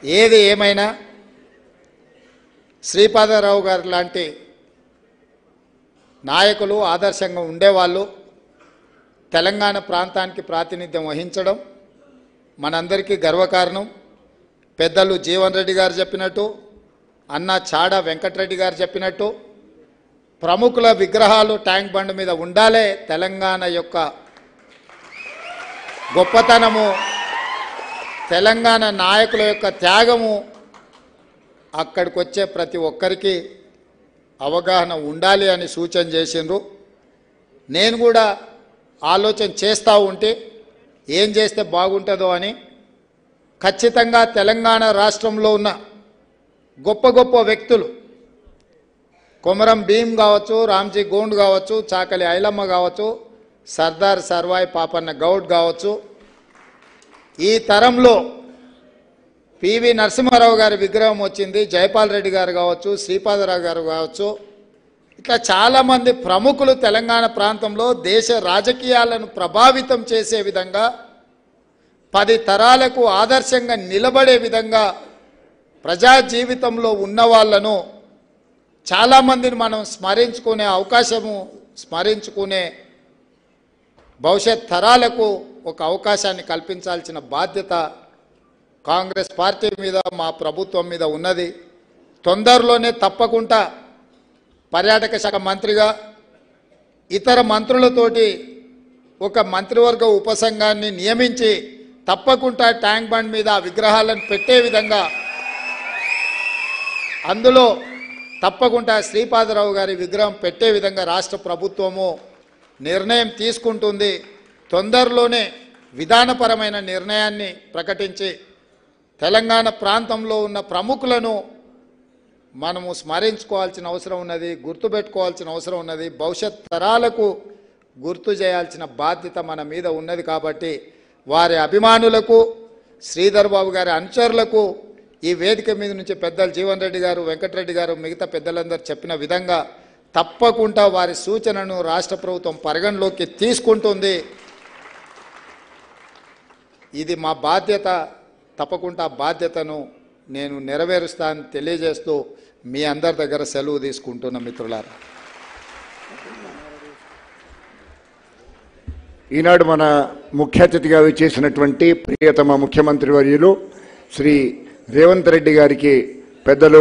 ఏది ఏమైనా శ్రీపాదరావు గారు లాంటి నాయకులు ఆదర్శంగా ఉండేవాళ్ళు తెలంగాణ ప్రాంతానికి ప్రాతినిధ్యం వహించడం మనందరికీ గర్వకారణం. పెద్దలు జీవన్ రెడ్డి గారు చెప్పినట్టు, అన్న చాడ వెంకటరెడ్డి గారు చెప్పినట్టు ప్రముఖుల విగ్రహాలు ట్యాంక్ బండ్ మీద ఉండాలే. తెలంగాణ యొక్క గొప్పతనము, తెలంగాణ నాయకుల యొక్క త్యాగము అక్కడికి వచ్చే ప్రతి ఒక్కరికి అవగాహన ఉండాలి అని సూచన చేసిండ్రు. నేను కూడా ఆలోచన చేస్తూ ఉంటే ఏం చేస్తే బాగుంటుందో అని. ఖచ్చితంగా తెలంగాణ రాష్ట్రంలో ఉన్న గొప్ప గొప్ప వ్యక్తులు, కొమరం భీమ్ కావచ్చు, రామ్జీ గోండ్ కావచ్చు, చాకలి ఐలమ్మ కావచ్చు, సర్దార్ సర్వాయి పాపన్న గౌడ్ కావచ్చు, ఈ తరంలో పివి నరసింహారావు గారి విగ్రహం వచ్చింది, జైపాల్ రెడ్డి గారు కావచ్చు, శ్రీపాదరావు గారు కావచ్చు, ఇట్లా చాలామంది ప్రముఖులు తెలంగాణ ప్రాంతంలో దేశ రాజకీయాలను ప్రభావితం చేసే విధంగా 10 తరాలకు ఆదర్శంగా నిలబడే విధంగా ప్రజా జీవితంలో ఉన్న వాళ్ళను చాలామందిని మనం స్మరించుకునే అవకాశము, స్మరించుకునే భవిష్యత్ తరాలకు ఒక అవకాశాన్ని కల్పించాల్సిన బాధ్యత కాంగ్రెస్ పార్టీ మీద, మా ప్రభుత్వం మీద ఉన్నది. తొందరలోనే తప్పకుండా పర్యాటక శాఖ మంత్రిగా ఇతర మంత్రులతోటి ఒక మంత్రివర్గ ఉపసంఘాన్ని నియమించి తప్పకుండా ట్యాంక్ బండ్ మీద ఆ విగ్రహాలను పెట్టే విధంగా, అందులో తప్పకుండా శ్రీపాదరావు గారి విగ్రహం పెట్టే విధంగా రాష్ట్ర ప్రభుత్వము నిర్ణయం తీసుకుంటుంది. తొందరలోనే విధానపరమైన నిర్ణయాన్ని ప్రకటించి తెలంగాణ ప్రాంతంలో ఉన్న ప్రముఖులను మనము స్మరించుకోవాల్సిన అవసరం ఉన్నది, గుర్తుపెట్టుకోవాల్సిన అవసరం ఉన్నది. భవిష్యత్ తరాలకు గుర్తు చేయాల్సిన బాధ్యత మన మీద ఉన్నది. కాబట్టి వారి అభిమానులకు, శ్రీధర్ బాబు గారి అనుచరులకు ఈ వేదిక మీద నుంచి పెద్దలు జీవన్ రెడ్డి గారు, వెంకటరెడ్డి గారు, మిగతా పెద్దలందరూ చెప్పిన విధంగా తప్పకుండా వారి సూచనను రాష్ట్ర ప్రభుత్వం పరిగణలోకి తీసుకుంటుంది. ఇది మా బాధ్యత. తప్పకుండా బాధ్యతను నేను నెరవేరుస్తానని తెలియజేస్తూ మీ అందరి దగ్గర సెలవు తీసుకుంటున్న మిత్రులారా. ఈనాడు మన ముఖ్య అతిథిగా విచ్చేసినటువంటి ప్రియతమ ముఖ్యమంత్రి వర్యులు శ్రీ రేవంత్ రెడ్డి గారికి పెద్దలు